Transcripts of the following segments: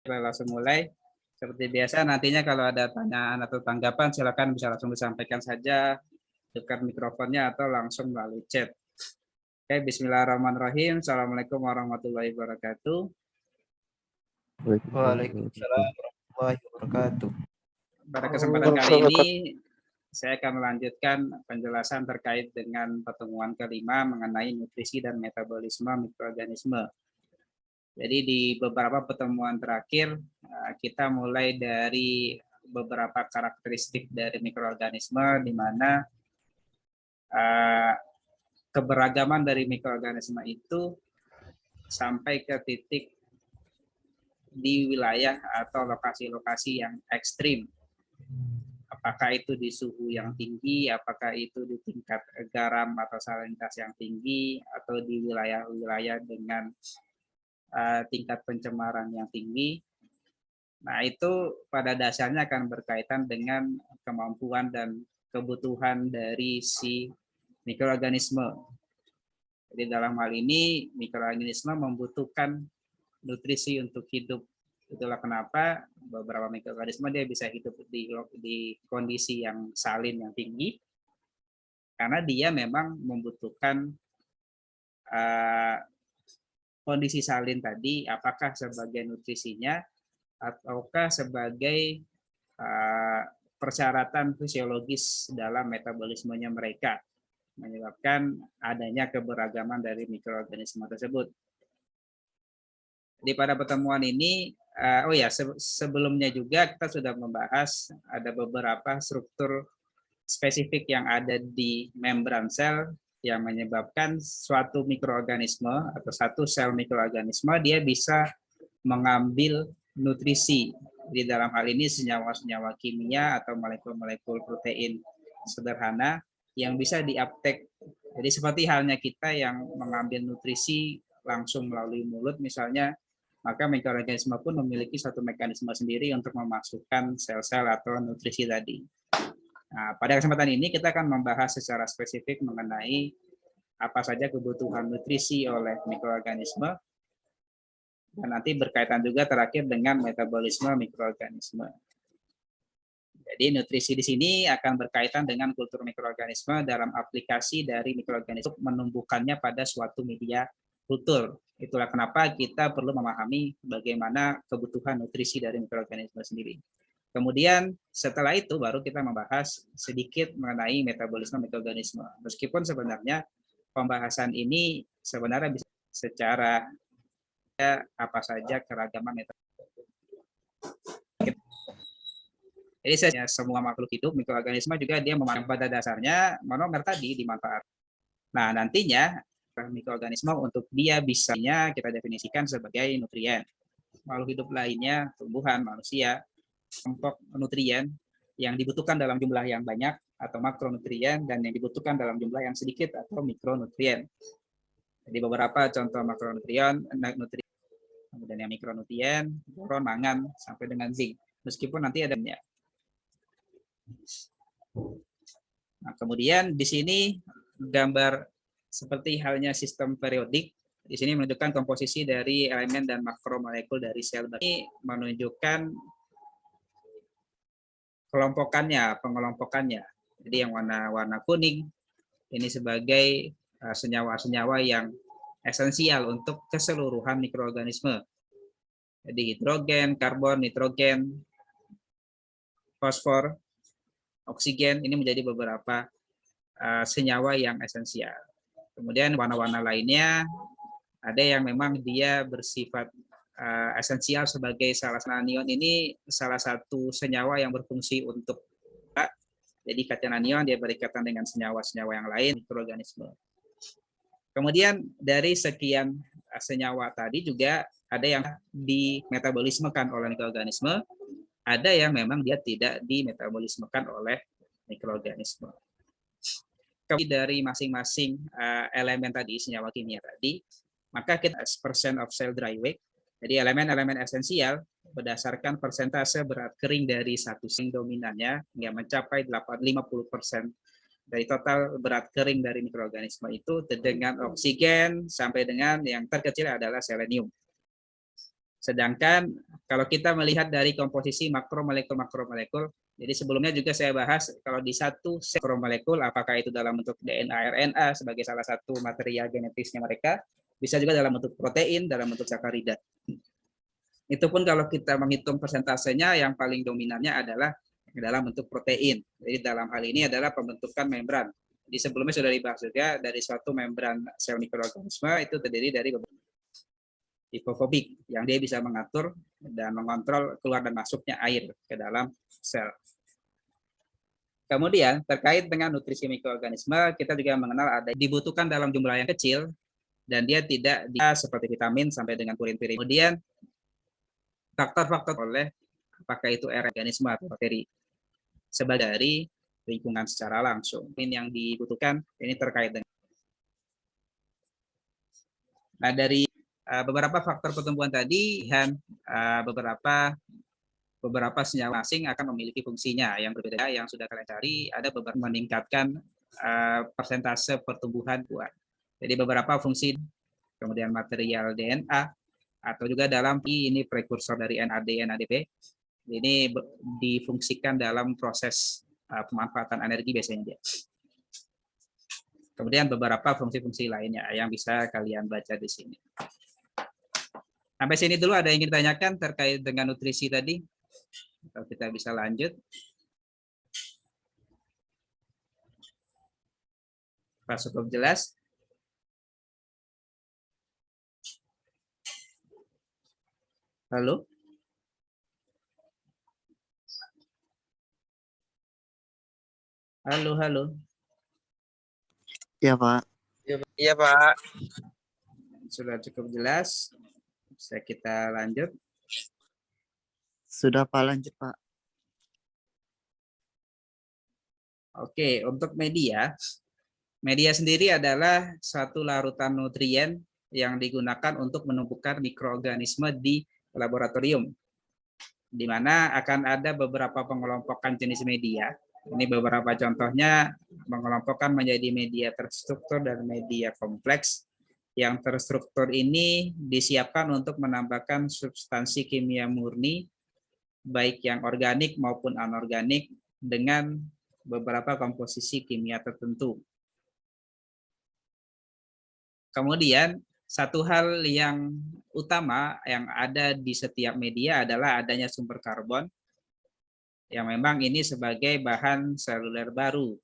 Kita langsung mulai. Seperti biasa, nantinya kalau ada pertanyaan atau tanggapan, silakan bisa langsung disampaikan saja dekat mikrofonnya atau langsung melalui chat. Oke, bismillahirrahmanirrahim. Assalamualaikum warahmatullahi wabarakatuh. Waalaikumsalam warahmatullahi wabarakatuh. Pada kesempatan kali ini, saya akan melanjutkan penjelasan terkait dengan pertemuan kelima mengenai nutrisi dan metabolisme mikroorganisme. Jadi di beberapa pertemuan terakhir, kita mulai dari beberapa karakteristik dari mikroorganisme, di mana keberagaman dari mikroorganisme itu sampai ke titik di wilayah atau lokasi-lokasi yang ekstrim. Apakah itu di suhu yang tinggi, apakah itu di tingkat garam atau salinitas yang tinggi, atau di wilayah-wilayah dengan tingkat pencemaran yang tinggi. Nah, itu pada dasarnya akan berkaitan dengan kemampuan dan kebutuhan dari si mikroorganisme. Jadi dalam hal ini, mikroorganisme membutuhkan nutrisi untuk hidup. Itulah kenapa beberapa mikroorganisme dia bisa hidup di kondisi yang salin yang tinggi, karena dia memang membutuhkan kondisi salin tadi, apakah sebagai nutrisinya ataukah sebagai persyaratan fisiologis dalam metabolismenya mereka, menyebabkan adanya keberagaman dari mikroorganisme tersebut. Di pada pertemuan ini, sebelumnya juga kita sudah membahas ada beberapa struktur spesifik yang ada di membran sel yang menyebabkan suatu mikroorganisme atau satu sel mikroorganisme dia bisa mengambil nutrisi. Di dalam hal ini senyawa-senyawa kimia atau molekul-molekul protein sederhana yang bisa diuptake. Jadi seperti halnya kita yang mengambil nutrisi langsung melalui mulut misalnya, maka mikroorganisme pun memiliki satu mekanisme sendiri untuk memasukkan sel-sel atau nutrisi tadi. Nah, pada kesempatan ini kita akan membahas secara spesifik mengenai apa saja kebutuhan nutrisi oleh mikroorganisme, dan nanti berkaitan juga terakhir dengan metabolisme mikroorganisme. Jadi nutrisi di sini akan berkaitan dengan kultur mikroorganisme dalam aplikasi dari mikroorganisme menumbuhkannya pada suatu media kultur. Itulah kenapa kita perlu memahami bagaimana kebutuhan nutrisi dari mikroorganisme sendiri. Kemudian setelah itu baru kita membahas sedikit mengenai metabolisme mikroorganisme. Meskipun sebenarnya pembahasan ini sebenarnya bisa secara apa saja keragaman metabolisme. Jadi semua makhluk hidup, mikroorganisme juga dia memanfaatkan pada dasarnya monomer tadi dimanfaatkan. Nah, nantinya mikroorganisme untuk dia bisanya kita definisikan sebagai nutrien. Makhluk hidup lainnya, tumbuhan, manusia, kelompok nutrien yang dibutuhkan dalam jumlah yang banyak atau makronutrien, dan yang dibutuhkan dalam jumlah yang sedikit atau mikronutrien. Jadi beberapa contoh makronutrien, kemudian yang mikronutrien, boron, mangan, sampai dengan zinc. Meskipun nanti adanya. Nah, kemudian di sini gambar seperti halnya sistem periodik. Di sini menunjukkan komposisi dari elemen dan makromolekul dari sel. Ini menunjukkan pengelompokannya. Jadi yang warna kuning ini sebagai senyawa-senyawa yang esensial untuk keseluruhan mikroorganisme. Jadi hidrogen, karbon, nitrogen, fosfor, oksigen ini menjadi beberapa senyawa yang esensial. Kemudian warna-warna lainnya ada yang memang dia bersifat esensial sebagai salah satu anion. Ini salah satu senyawa yang berfungsi untuk jadi kation anion dia berikatan dengan senyawa-senyawa yang lain mikroorganisme. Kemudian dari sekian senyawa tadi juga ada yang dimetabolismekan oleh mikroorganisme, ada yang memang dia tidak dimetabolismekan oleh mikroorganisme. Dari masing-masing elemen tadi, senyawa kimia tadi, maka kita percent of cell dry weight. Jadi elemen-elemen esensial berdasarkan persentase berat kering dari satu sel dominannya hingga mencapai 50% dari total berat kering dari mikroorganisme itu, dengan oksigen sampai dengan yang terkecil adalah selenium. Sedangkan kalau kita melihat dari komposisi makromolekul, jadi sebelumnya juga saya bahas kalau di satu makromolekul, apakah itu dalam bentuk DNA, RNA sebagai salah satu material genetisnya mereka, bisa juga dalam bentuk protein, dalam bentuk sakarida. Itu pun kalau kita menghitung persentasenya, yang paling dominannya adalah dalam bentuk protein. Jadi dalam hal ini adalah pembentukan membran. Di sebelumnya sudah dibahas juga, dari suatu membran sel mikroorganisme itu terdiri dari hidrofobik, yang dia bisa mengatur dan mengontrol keluar dan masuknya air ke dalam sel. Kemudian terkait dengan nutrisi mikroorganisme, kita juga mengenal ada dibutuhkan dalam jumlah yang kecil dan dia tidak seperti vitamin sampai dengan purin-purin. Kemudian faktor-faktor oleh apakah itu organisme atau bakteri sebagai dari lingkungan secara langsung. Ini yang dibutuhkan ini terkait dengan. Nah, dari beberapa faktor pertumbuhan tadi, beberapa senyawa asing akan memiliki fungsinya yang berbeda. Yang sudah kalian cari ada beberapa meningkatkan persentase pertumbuhan buah. Jadi beberapa fungsi, kemudian material DNA atau juga dalam ini prekursor dari NAD, NADP, ini difungsikan dalam proses pemanfaatan energi biasanya dia. Kemudian beberapa fungsi-fungsi lainnya yang bisa kalian baca di sini. Sampai sini dulu ada yang ingin ditanyakan terkait dengan nutrisi tadi? Atau kita bisa lanjut? Pak, cukup jelas? Halo? Halo, halo. Ya, Pak. Iya, Pak. Sudah cukup jelas? Bisa kita lanjut? Sudah, Pak. Lanjut, Pak. Oke, untuk media sendiri adalah satu larutan nutrien yang digunakan untuk menumbuhkan mikroorganisme di laboratorium, di mana akan ada beberapa pengelompokan jenis media. Ini beberapa contohnya, mengelompokkan menjadi media terstruktur dan media kompleks. Yang terstruktur ini disiapkan untuk menambahkan substansi kimia murni, baik yang organik maupun anorganik, dengan beberapa komposisi kimia tertentu. Kemudian, satu hal yang utama yang ada di setiap media adalah adanya sumber karbon, yang memang ini sebagai bahan seluler baru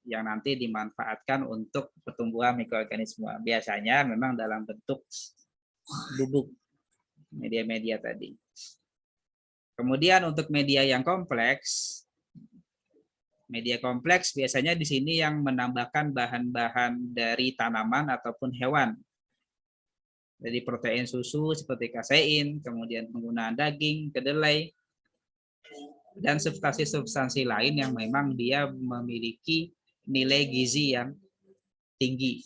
yang nanti dimanfaatkan untuk pertumbuhan mikroorganisme. Biasanya memang dalam bentuk bubuk media-media tadi. Kemudian untuk media yang kompleks, biasanya di sini yang menambahkan bahan-bahan dari tanaman ataupun hewan. Jadi protein susu seperti kasein, kemudian penggunaan daging, kedelai, dan substansi-substansi lain yang memang dia memiliki nilai gizi yang tinggi.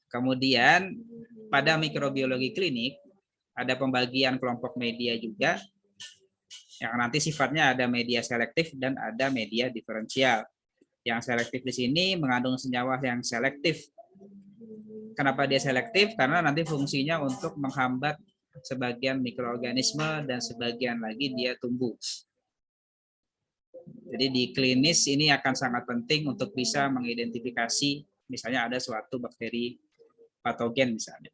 Kemudian pada mikrobiologi klinik ada pembagian kelompok media juga, yang nanti sifatnya ada media selektif dan ada media diferensial. Yang selektif di sini mengandung senyawa yang selektif. Kenapa dia selektif? Karena nanti fungsinya untuk menghambat sebagian mikroorganisme dan sebagian lagi dia tumbuh. Jadi di klinis ini akan sangat penting untuk bisa mengidentifikasi misalnya ada suatu bakteri patogen misalnya.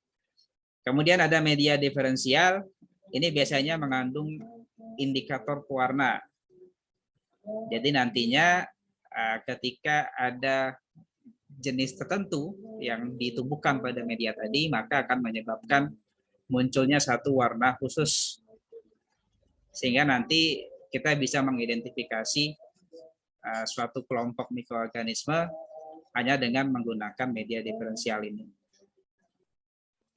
Kemudian ada media diferensial, ini biasanya mengandung indikator pewarna. Jadi nantinya ketika ada jenis tertentu yang ditumbuhkan pada media tadi, maka akan menyebabkan munculnya satu warna khusus. Sehingga nanti kita bisa mengidentifikasi suatu kelompok mikroorganisme hanya dengan menggunakan media diferensial ini.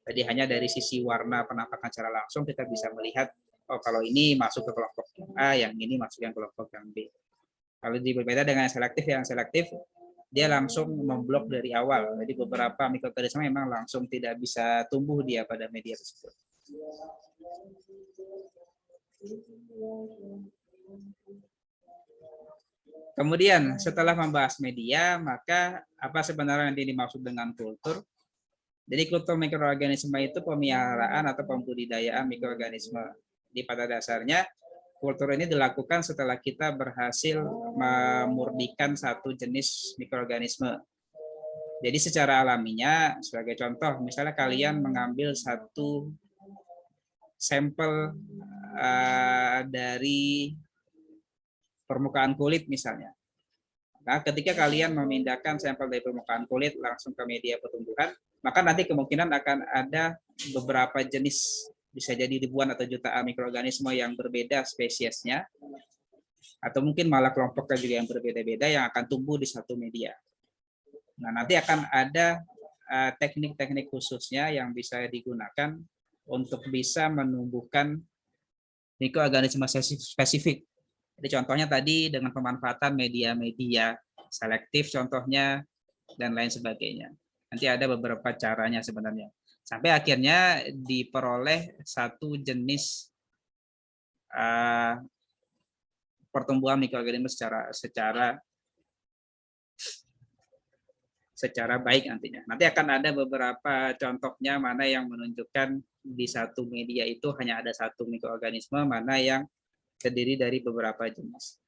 Jadi hanya dari sisi warna penampakan secara langsung kita bisa melihat, oh kalau ini masuk ke kelompok yang A, yang ini masuk yang kelompok yang B. Kalau berbeda dengan yang selektif, dia langsung memblok dari awal. Jadi beberapa mikroorganisme memang langsung tidak bisa tumbuh dia pada media tersebut. Kemudian setelah membahas media, maka apa sebenarnya yang dimaksud dengan kultur? Jadi kultur mikroorganisme itu pemeliharaan atau pembudidayaan mikroorganisme. Di pada dasarnya kultur ini dilakukan setelah kita berhasil memurnikan satu jenis mikroorganisme. Jadi secara alaminya, sebagai contoh, misalnya kalian mengambil satu sampel dari permukaan kulit misalnya. Nah, ketika kalian memindahkan sampel dari permukaan kulit langsung ke media pertumbuhan, maka nanti kemungkinan akan ada beberapa jenis, bisa jadi ribuan atau jutaan mikroorganisme yang berbeda spesiesnya, atau mungkin malah kelompoknya juga yang berbeda-beda yang akan tumbuh di satu media. Nah, nanti akan ada teknik-teknik khususnya yang bisa digunakan untuk bisa menumbuhkan mikroorganisme spesifik. Jadi contohnya tadi dengan pemanfaatan media-media selektif contohnya dan lain sebagainya. Nanti ada beberapa caranya sebenarnya. Sampai akhirnya diperoleh satu jenis pertumbuhan mikroorganisme secara baik nantinya. Nanti akan ada beberapa contohnya mana yang menunjukkan di satu media itu hanya ada satu mikroorganisme, mana yang terdiri dari beberapa jenis.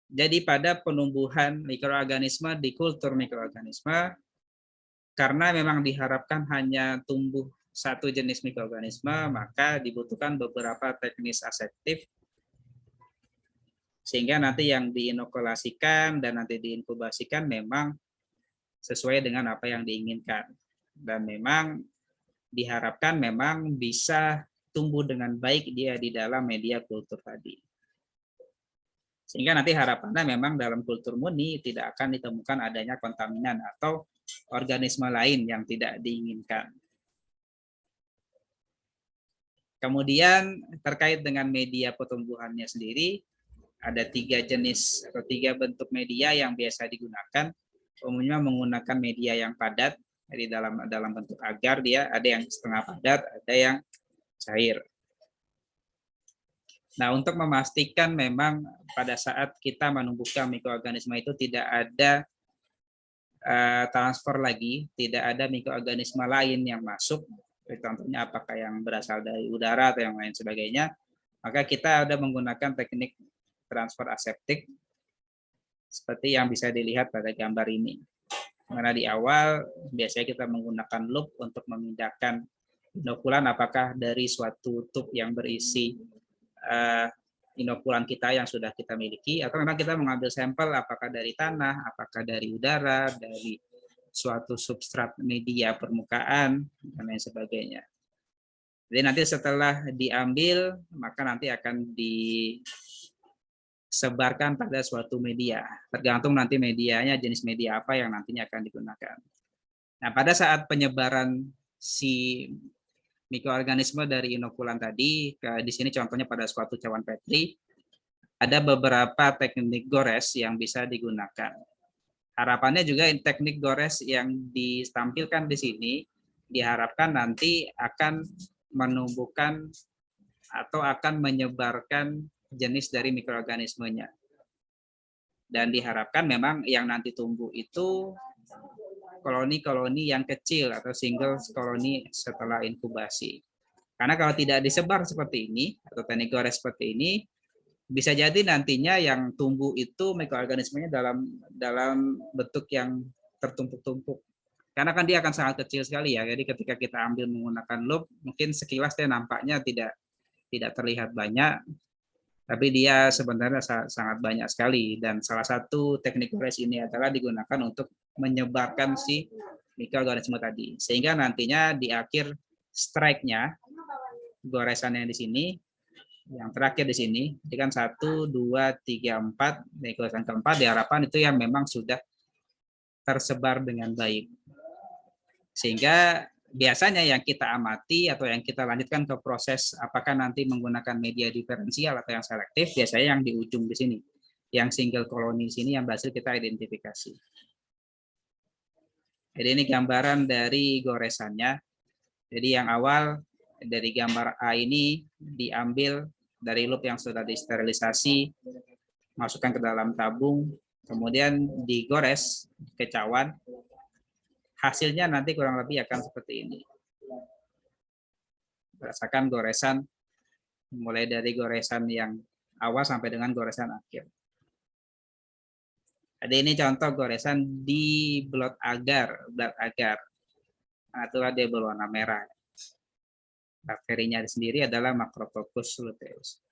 Jadi pada penumbuhan mikroorganisme di kultur mikroorganisme, karena memang diharapkan hanya tumbuh satu jenis mikroorganisme, maka dibutuhkan beberapa teknis aseptif, sehingga nanti yang diinokulasikan dan nanti diinkubasikan memang sesuai dengan apa yang diinginkan. Dan memang diharapkan memang bisa tumbuh dengan baik dia di dalam media kultur tadi. Sehingga nanti harapannya memang dalam kultur murni tidak akan ditemukan adanya kontaminan atau organisme lain yang tidak diinginkan. Kemudian terkait dengan media pertumbuhannya sendiri, ada 3 jenis atau 3 bentuk media yang biasa digunakan. Umumnya menggunakan media yang padat, jadi dalam bentuk agar dia ada yang setengah padat, ada yang cair. Nah, untuk memastikan memang pada saat kita menumbuhkan mikroorganisme itu tidak ada transfer lagi, tidak ada mikroorganisme lain yang masuk, contohnya apakah yang berasal dari udara atau yang lain sebagainya, maka kita ada menggunakan teknik transfer aseptik seperti yang bisa dilihat pada gambar ini. Karena di awal biasanya kita menggunakan loop untuk memindahkan inokulan apakah dari suatu tube yang berisi inokulan kita yang sudah kita miliki, atau memang kita mengambil sampel apakah dari tanah, apakah dari udara, dari suatu substrat media permukaan, dan lain sebagainya. Jadi nanti setelah diambil, maka nanti akan disebarkan pada suatu media, tergantung nanti medianya, jenis media apa yang nantinya akan digunakan. Nah, pada saat penyebaran si mikroorganisme dari inokulan tadi, di sini contohnya pada suatu cawan Petri, ada beberapa teknik gores yang bisa digunakan. Harapannya juga teknik gores yang ditampilkan di sini diharapkan nanti akan menumbuhkan atau akan menyebarkan jenis dari mikroorganismenya. Dan diharapkan memang yang nanti tumbuh itu koloni-koloni yang kecil atau single koloni setelah inkubasi. Karena kalau tidak disebar seperti ini atau teknik gores seperti ini, bisa jadi nantinya yang tumbuh itu mikroorganismenya dalam bentuk yang tertumpuk-tumpuk. Karena kan dia akan sangat kecil sekali ya. Jadi ketika kita ambil menggunakan loop, mungkin sekilas dia nampaknya tidak terlihat banyak, tapi dia sebenarnya sangat banyak sekali. Dan salah satu teknik gores ini adalah digunakan untuk menyebarkan si mikroorganisme tadi. Sehingga nantinya di akhir strike-nya, goresan yang di sini, yang terakhir di sini, ini kan 1, 2, 3, 4, goresan keempat diharapkan itu yang memang sudah tersebar dengan baik. Sehingga biasanya yang kita amati atau yang kita lanjutkan ke proses apakah nanti menggunakan media diferensial atau yang selektif, biasanya yang di ujung di sini, yang single koloni di sini yang berhasil kita identifikasi. Jadi ini gambaran dari goresannya. Jadi yang awal dari gambar A ini diambil dari loop yang sudah disterilisasi, masukkan ke dalam tabung, kemudian digores ke cawan. hasilnya nanti kurang lebih akan seperti ini. Berdasarkan goresan, mulai dari goresan yang awal sampai dengan goresan akhir. Jadi ini contoh goresan di blot agar. Nah, itulah dia berwarna merah. Bakterinya sendiri adalah Macrococcus luteus.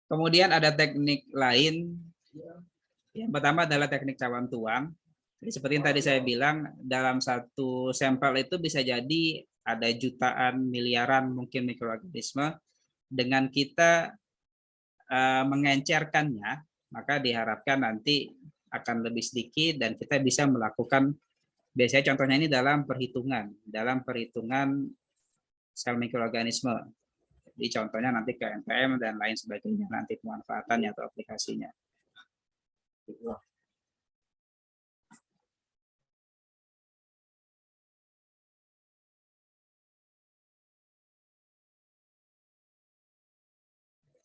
Kemudian ada teknik lain. Yang pertama adalah teknik cawan tuang. Jadi seperti yang tadi saya bilang, dalam satu sampel itu bisa jadi ada jutaan, miliaran mungkin mikroorganisme. Dengan kita mengencerkannya, maka diharapkan nanti akan lebih sedikit dan kita bisa melakukan, biasanya contohnya ini dalam perhitungan sel mikroorganisme. Jadi contohnya nanti ke NPM dan lain sebagainya, nanti pemanfaatannya atau aplikasinya.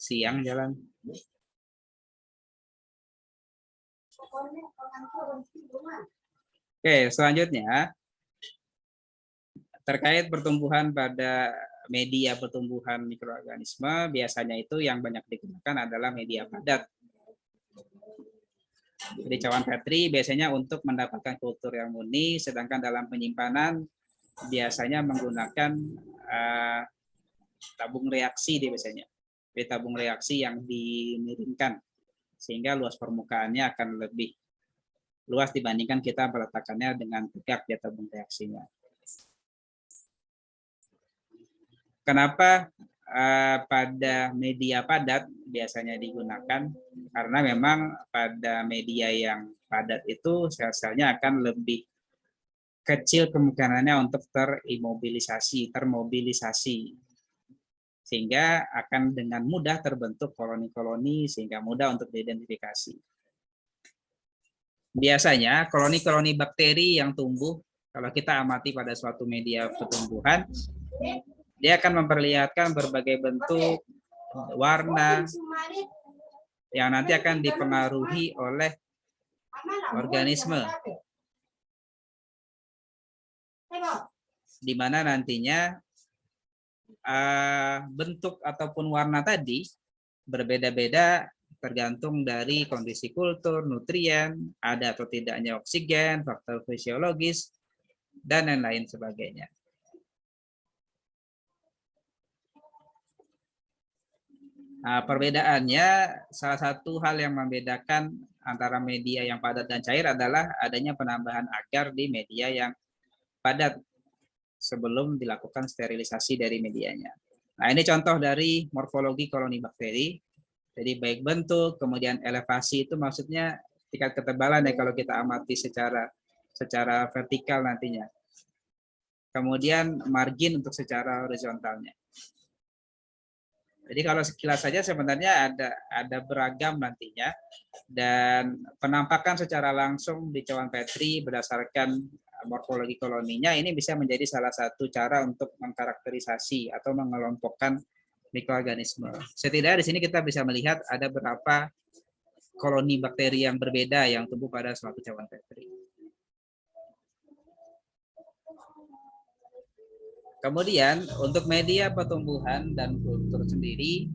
Siang jalan. Oke, selanjutnya terkait pertumbuhan pada media pertumbuhan mikroorganisme, biasanya itu yang banyak digunakan adalah media padat. Jadi cawan Petri biasanya untuk mendapatkan kultur yang murni, sedangkan dalam penyimpanan biasanya menggunakan tabung reaksi biasanya. Jadi tabung reaksi yang dimiringkan, sehingga luas permukaannya akan lebih luas dibandingkan kita meletakkannya dengan tegak di tabung reaksinya. Kenapa pada media padat biasanya digunakan? Karena memang pada media yang padat itu sel-selnya akan lebih kecil kemungkinannya untuk termobilisasi, sehingga akan dengan mudah terbentuk koloni-koloni sehingga mudah untuk diidentifikasi. Biasanya koloni-koloni bakteri yang tumbuh, kalau kita amati pada suatu media pertumbuhan, dia akan memperlihatkan berbagai bentuk, warna, yang nanti akan dipengaruhi oleh organisme. Di mana nantinya bentuk ataupun warna tadi berbeda-beda tergantung dari kondisi kultur, nutrien, ada atau tidaknya oksigen, faktor fisiologis, dan lain-lain sebagainya. Nah, perbedaannya, salah satu hal yang membedakan antara media yang padat dan cair adalah adanya penambahan agar di media yang padat sebelum dilakukan sterilisasi dari medianya. Nah, ini contoh dari morfologi koloni bakteri. Jadi baik bentuk, kemudian elevasi itu maksudnya tingkat ketebalan ya kalau kita amati secara vertikal nantinya. Kemudian margin untuk secara horizontalnya. Jadi kalau sekilas saja sebenarnya ada beragam nantinya, dan penampakan secara langsung di cawan Petri berdasarkan morfologi koloninya ini bisa menjadi salah satu cara untuk mengkarakterisasi atau mengelompokkan mikroorganisme. Setidaknya di sini kita bisa melihat ada beberapa koloni bakteri yang berbeda yang tumbuh pada suatu cawan Petri. Kemudian untuk media pertumbuhan dan kultur sendiri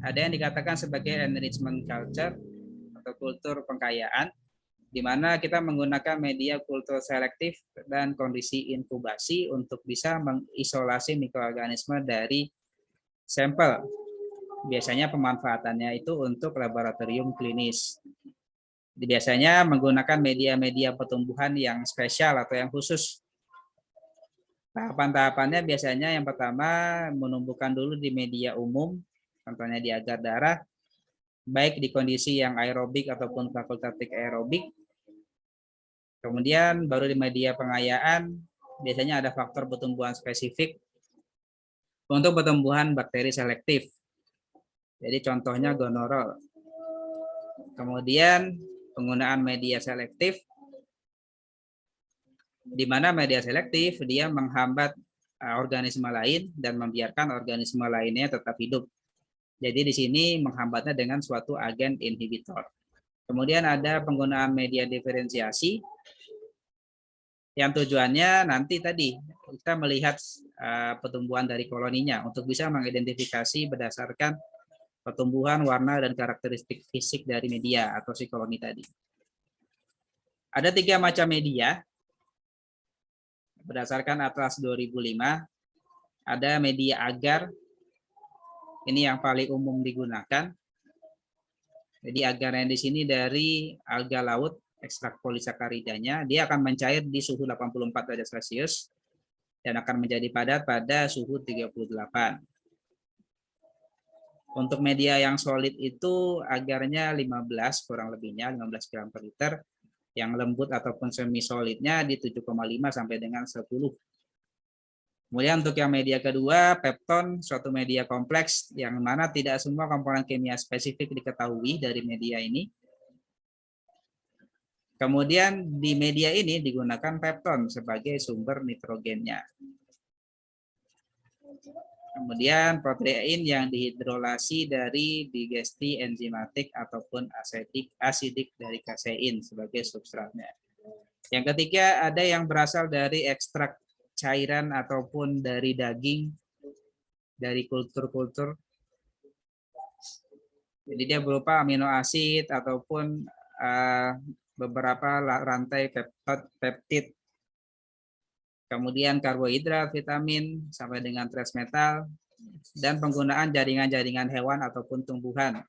ada yang dikatakan sebagai enrichment culture atau kultur pengkayaan, di mana kita menggunakan media kultur selektif dan kondisi inkubasi untuk bisa mengisolasi mikroorganisme dari sampel. Biasanya pemanfaatannya itu untuk laboratorium klinis. Biasanya menggunakan media-media pertumbuhan yang spesial atau yang khusus. Tahapan-tahapannya biasanya yang pertama menumbuhkan dulu di media umum, contohnya di agar darah, baik di kondisi yang aerobik ataupun fakultatif aerobik. Kemudian baru di media pengayaan, biasanya ada faktor pertumbuhan spesifik untuk pertumbuhan bakteri selektif. Jadi contohnya gonorrhea. Kemudian penggunaan media selektif, di mana media selektif dia menghambat organisme lain dan membiarkan organisme lainnya tetap hidup. Jadi di sini menghambatnya dengan suatu agen inhibitor. Kemudian ada penggunaan media diferensiasi yang tujuannya nanti tadi kita melihat pertumbuhan dari koloninya untuk bisa mengidentifikasi berdasarkan pertumbuhan, warna, dan karakteristik fisik dari media atau si koloni tadi. Ada 3 macam media berdasarkan Atlas 2005. Ada media agar, ini yang paling umum digunakan. Jadi agar yang di sini dari alga laut, ekstrak polisakaridanya, dia akan mencair di suhu 84 derajat Celcius dan akan menjadi padat pada suhu 38. Untuk media yang solid itu agarnya 15, kurang lebihnya 15 gram per liter. Yang lembut ataupun semi solidnya di 7,5 sampai dengan 10. Kemudian untuk yang media kedua, pepton, suatu media kompleks yang mana tidak semua komponen kimia spesifik diketahui dari media ini. Kemudian di media ini digunakan pepton sebagai sumber nitrogennya. Kemudian protein yang dihidrolasi dari digesti enzimatik ataupun asidik dari kasein sebagai substratnya. Yang ketiga ada yang berasal dari ekstrak cairan ataupun dari daging, dari kultur-kultur. Jadi dia berupa amino asid ataupun beberapa rantai peptid. Kemudian karbohidrat, vitamin, sampai dengan trace metal, dan penggunaan jaringan-jaringan hewan ataupun tumbuhan.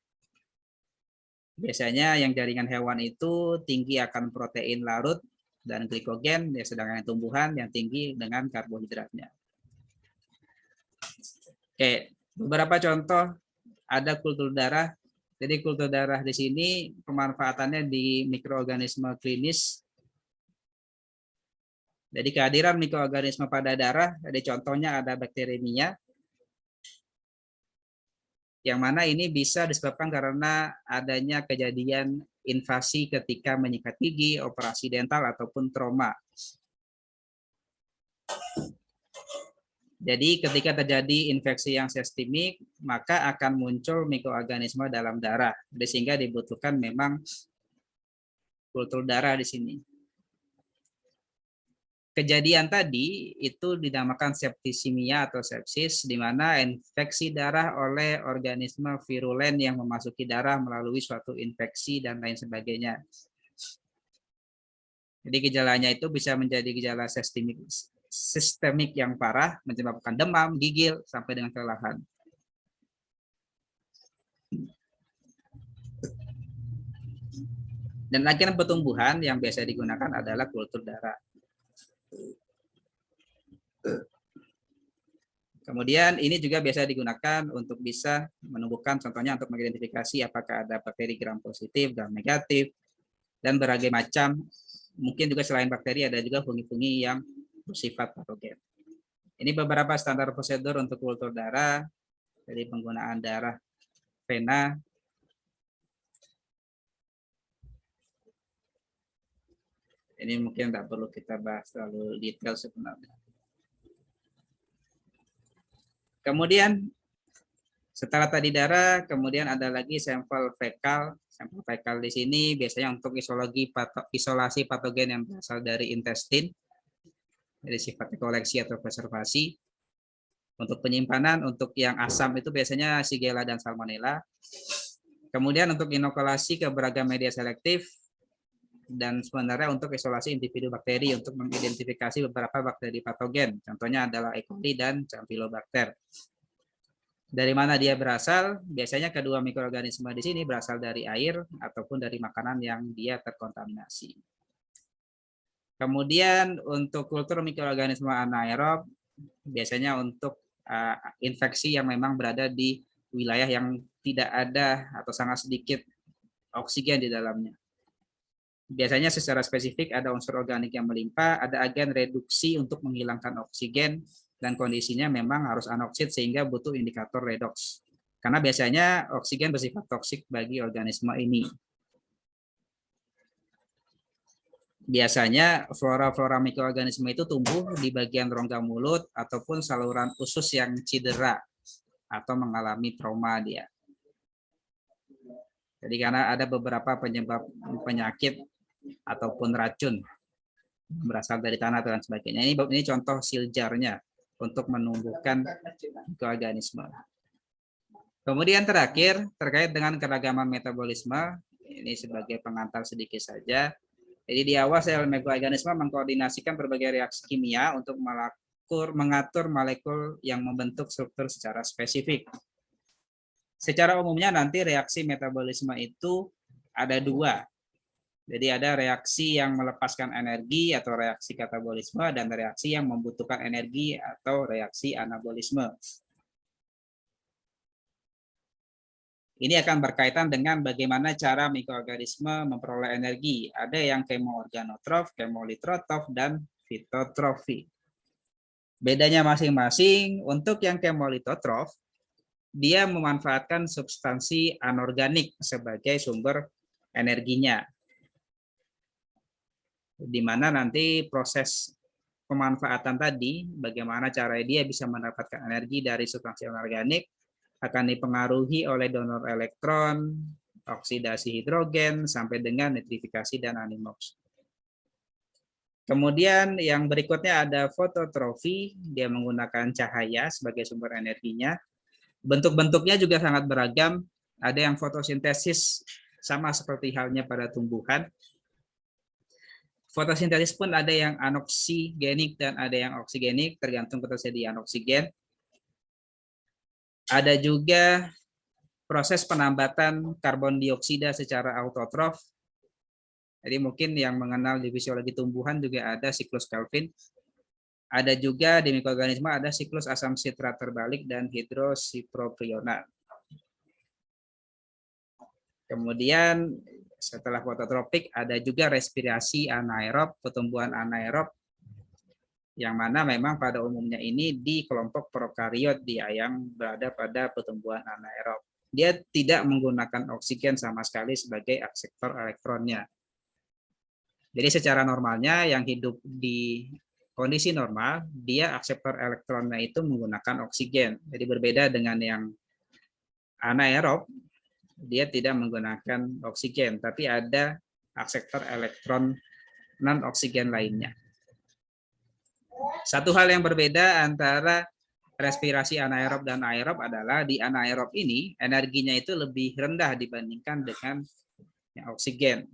Biasanya yang jaringan hewan itu tinggi akan protein larut dan glikogen, ya, sedangkan tumbuhan yang tinggi dengan karbohidratnya. Oke, beberapa contoh ada kultur darah. Jadi kultur darah di sini pemanfaatannya di mikroorganisme klinis. Jadi kehadiran mikroorganisme pada darah, ada contohnya ada bakteremia, yang mana ini bisa disebabkan karena adanya kejadian invasi ketika menyikat gigi, operasi dental, ataupun trauma. Jadi ketika terjadi infeksi yang sistemik, maka akan muncul mikroorganisme dalam darah. Sehingga dibutuhkan memang kultur darah di sini. Kejadian tadi itu dinamakan septisimia atau sepsis, di mana infeksi darah oleh organisme virulen yang memasuki darah melalui suatu infeksi dan lain sebagainya. Jadi gejalanya itu bisa menjadi gejala sistemik yang parah, menyebabkan demam, gigil, sampai dengan kelelahan. Dan agen pertumbuhan yang biasa digunakan adalah kultur darah. Kemudian ini juga biasa digunakan untuk bisa menumbuhkan, contohnya untuk mengidentifikasi apakah ada bakteri gram positif, gram negatif, dan berbagai macam. Mungkin juga selain bakteri ada juga fungi-fungi yang bersifat patogen. Ini beberapa standar prosedur untuk kultur darah, dari penggunaan darah vena. Ini mungkin tidak perlu kita bahas terlalu detail sebenarnya. Kemudian setelah tadi darah, kemudian ada lagi sampel fekal. Sampel fekal di sini biasanya untuk isolasi patogen yang berasal dari intestin, dari sifatnya koleksi atau preservasi. Untuk penyimpanan, untuk yang asam itu biasanya Shigella dan Salmonella. Kemudian untuk inokulasi ke beragam media selektif, dan sebenarnya untuk isolasi individu bakteri untuk mengidentifikasi beberapa bakteri patogen. Contohnya adalah E. coli dan Campylobacter. Dari mana dia berasal? Biasanya kedua mikroorganisme di sini berasal dari air ataupun dari makanan yang dia terkontaminasi. Kemudian untuk kultur mikroorganisme anaerob, biasanya untuk infeksi yang memang berada di wilayah yang tidak ada atau sangat sedikit oksigen di dalamnya. Biasanya secara spesifik ada unsur organik yang melimpah, ada agen reduksi untuk menghilangkan oksigen, dan kondisinya memang harus anoksid sehingga butuh indikator redox. Karena biasanya oksigen bersifat toksik bagi organisme ini. Biasanya flora-flora mikroorganisme itu tumbuh di bagian rongga mulut ataupun saluran usus yang cedera atau mengalami trauma dia. Jadi karena ada beberapa penyebab penyakit ataupun racun berasal dari tanah dan sebagainya. Ini contoh siljarnya untuk menumbuhkan mikroorganisme. Kemudian terakhir terkait dengan keragaman metabolisme, ini sebagai pengantar sedikit saja. Jadi di awal sel mikroorganisme mengkoordinasikan berbagai reaksi kimia untuk mengatur molekul yang membentuk struktur secara spesifik. Secara umumnya nanti reaksi metabolisme itu ada dua. Jadi ada reaksi yang melepaskan energi atau reaksi katabolisme dan reaksi yang membutuhkan energi atau reaksi anabolisme. Ini akan berkaitan dengan bagaimana cara mikroorganisme memperoleh energi. Ada yang kemoorganotrof, kemolitrotrof, dan fitotrofi. Bedanya masing-masing, untuk yang kemolitotrof, dia memanfaatkan substansi anorganik sebagai sumber energinya. Di mana nanti proses pemanfaatan tadi, bagaimana cara dia bisa mendapatkan energi dari substansi anorganik, akan dipengaruhi oleh donor elektron, oksidasi hidrogen, sampai dengan nitrifikasi dan animox. Kemudian yang berikutnya ada fototrofi, dia menggunakan cahaya sebagai sumber energinya. Bentuk-bentuknya juga sangat beragam, ada yang fotosintesis sama seperti halnya pada tumbuhan. Fotosintesis pun ada yang anoksigenik dan ada yang oksigenik, tergantung ketersediaan oksigen. Ada juga proses penambatan karbon dioksida secara autotrof. Jadi mungkin yang mengenal di fisiologi tumbuhan juga ada siklus Calvin. Ada juga di mikroorganisme ada siklus asam sitrat terbalik dan hidrosiproprionat. Kemudian setelah fototropik ada juga respirasi anaerob, pertumbuhan anaerob, yang mana memang pada umumnya ini di kelompok prokariot dia yang berada pada pertumbuhan anaerob. Dia tidak menggunakan oksigen sama sekali sebagai akseptor elektronnya. Jadi secara normalnya yang hidup di kondisi normal, dia akseptor elektronnya itu menggunakan oksigen. Jadi berbeda dengan yang anaerob, dia tidak menggunakan oksigen, tapi ada akseptor elektron non-oksigen lainnya. Satu hal yang berbeda antara respirasi anaerob dan aerob adalah di anaerob ini energinya itu lebih rendah dibandingkan dengan oksigen.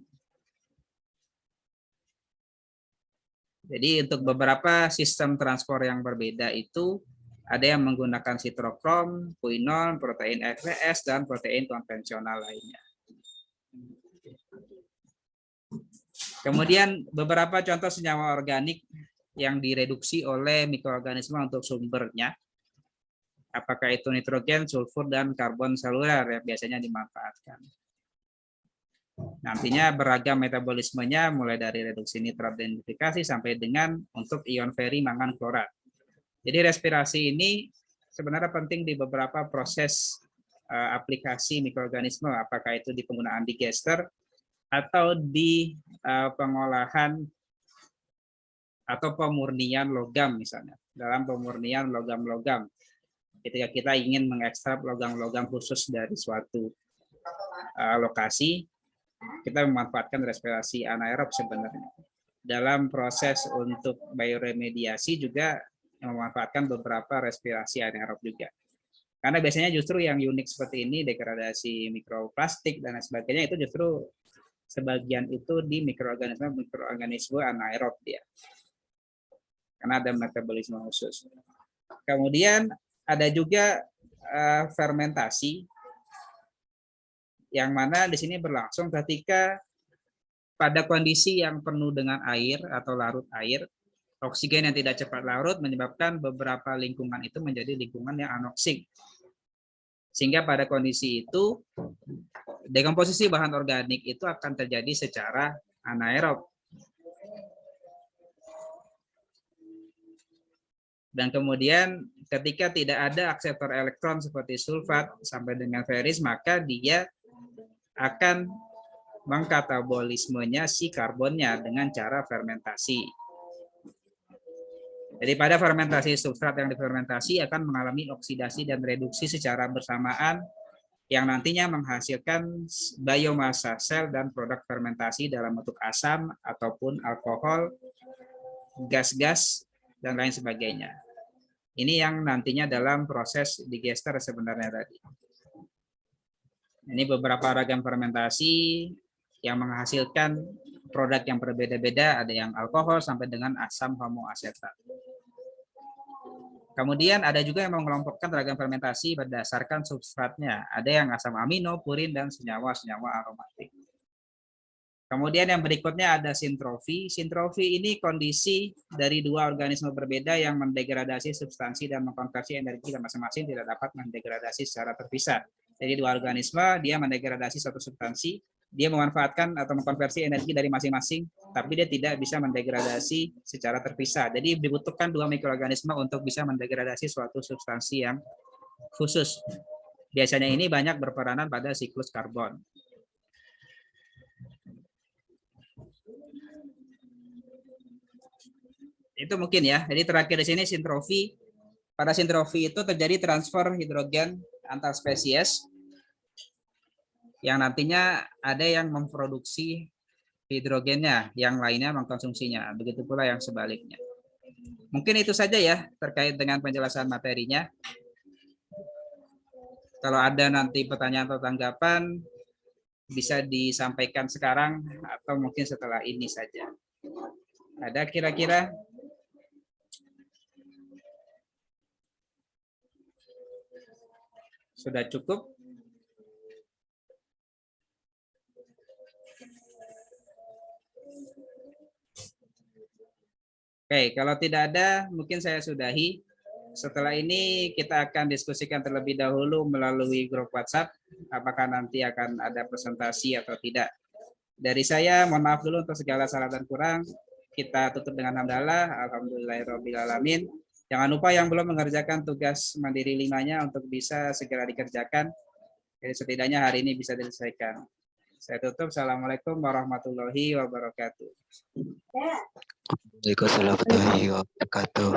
Jadi untuk beberapa sistem transport yang berbeda itu ada yang menggunakan sitrokrom, puinol, protein FBS, dan protein konvensional lainnya. Kemudian beberapa contoh senyawa organik yang direduksi oleh mikroorganisme untuk sumbernya. Apakah itu nitrogen, sulfur, dan karbon seluler yang biasanya dimanfaatkan. Nantinya beragam metabolismenya mulai dari reduksi nitrat dan nitrifikasi sampai dengan untuk ion feri mangan klorat. Jadi respirasi ini sebenarnya penting di beberapa proses aplikasi mikroorganisme, apakah itu di penggunaan digester atau di pengolahan atau pemurnian logam misalnya. Dalam pemurnian logam-logam, ketika kita ingin mengekstrak logam-logam khusus dari suatu lokasi, kita memanfaatkan respirasi anaerob sebenarnya. Dalam proses untuk bioremediasi juga memanfaatkan beberapa respirasi anaerob juga. Karena biasanya justru yang unik seperti ini, degradasi mikroplastik dan sebagainya, itu justru sebagian itu di mikroorganisme anaerob dia. Karena ada metabolisme khusus. Kemudian ada juga fermentasi, yang mana di sini berlangsung ketika pada kondisi yang penuh dengan air atau larut air, oksigen yang tidak cepat larut menyebabkan beberapa lingkungan itu menjadi lingkungan yang anoksik. Sehingga pada kondisi itu, dekomposisi bahan organik itu akan terjadi secara anaerob. Dan kemudian ketika tidak ada akseptor elektron seperti sulfat sampai dengan ferris, maka dia akan mengkatabolismenya si karbonnya dengan cara fermentasi. Jadi pada fermentasi substrat yang difermentasi akan mengalami oksidasi dan reduksi secara bersamaan yang nantinya menghasilkan biomasa sel dan produk fermentasi dalam bentuk asam ataupun alkohol, gas-gas, dan lain sebagainya. Ini yang nantinya dalam proses digester sebenarnya tadi. Ini beberapa ragam fermentasi yang menghasilkan produk yang berbeda-beda, ada yang alkohol sampai dengan asam homoasetat. Kemudian ada juga yang mengelompokkan ragam fermentasi berdasarkan substratnya. Ada yang asam amino, purin, dan senyawa-senyawa aromatik. Kemudian yang berikutnya ada sintrofi. Sintrofi ini kondisi dari dua organisme berbeda yang mendegradasi substansi dan mengkonversi energi dan masing-masing tidak dapat mendegradasi secara terpisah. Jadi dua organisme dia mendegradasi suatu substansi, dia memanfaatkan atau mengkonversi energi dari masing-masing, tapi dia tidak bisa mendegradasi secara terpisah. Jadi dibutuhkan dua mikroorganisme untuk bisa mendegradasi suatu substansi yang khusus. Biasanya ini banyak berperanan pada siklus karbon. Itu mungkin ya. Jadi terakhir di sini sintrofi. Pada sintrofi itu terjadi transfer hidrogen antar spesies yang nantinya ada yang memproduksi hidrogennya, yang lainnya mengkonsumsinya. Begitu pula yang sebaliknya. Mungkin itu saja ya terkait dengan penjelasan materinya. Kalau ada nanti pertanyaan atau tanggapan bisa disampaikan sekarang atau mungkin setelah ini saja. Ada kira-kira? Sudah cukup? Oke, kalau tidak ada, mungkin saya sudahi. Setelah ini kita akan diskusikan terlebih dahulu melalui grup WhatsApp, apakah nanti akan ada presentasi atau tidak. Dari saya, mohon maaf dulu untuk segala salah dan kurang. Kita tutup dengan hamdalah, alhamdulillahirrahmanirrahim. Jangan lupa yang belum mengerjakan tugas mandiri 5-nya untuk bisa segera dikerjakan. Jadi setidaknya hari ini bisa diselesaikan. Saya tutup. Assalamualaikum warahmatullahi wabarakatuh. Waalaikumsalam warahmatullahi wabarakatuh.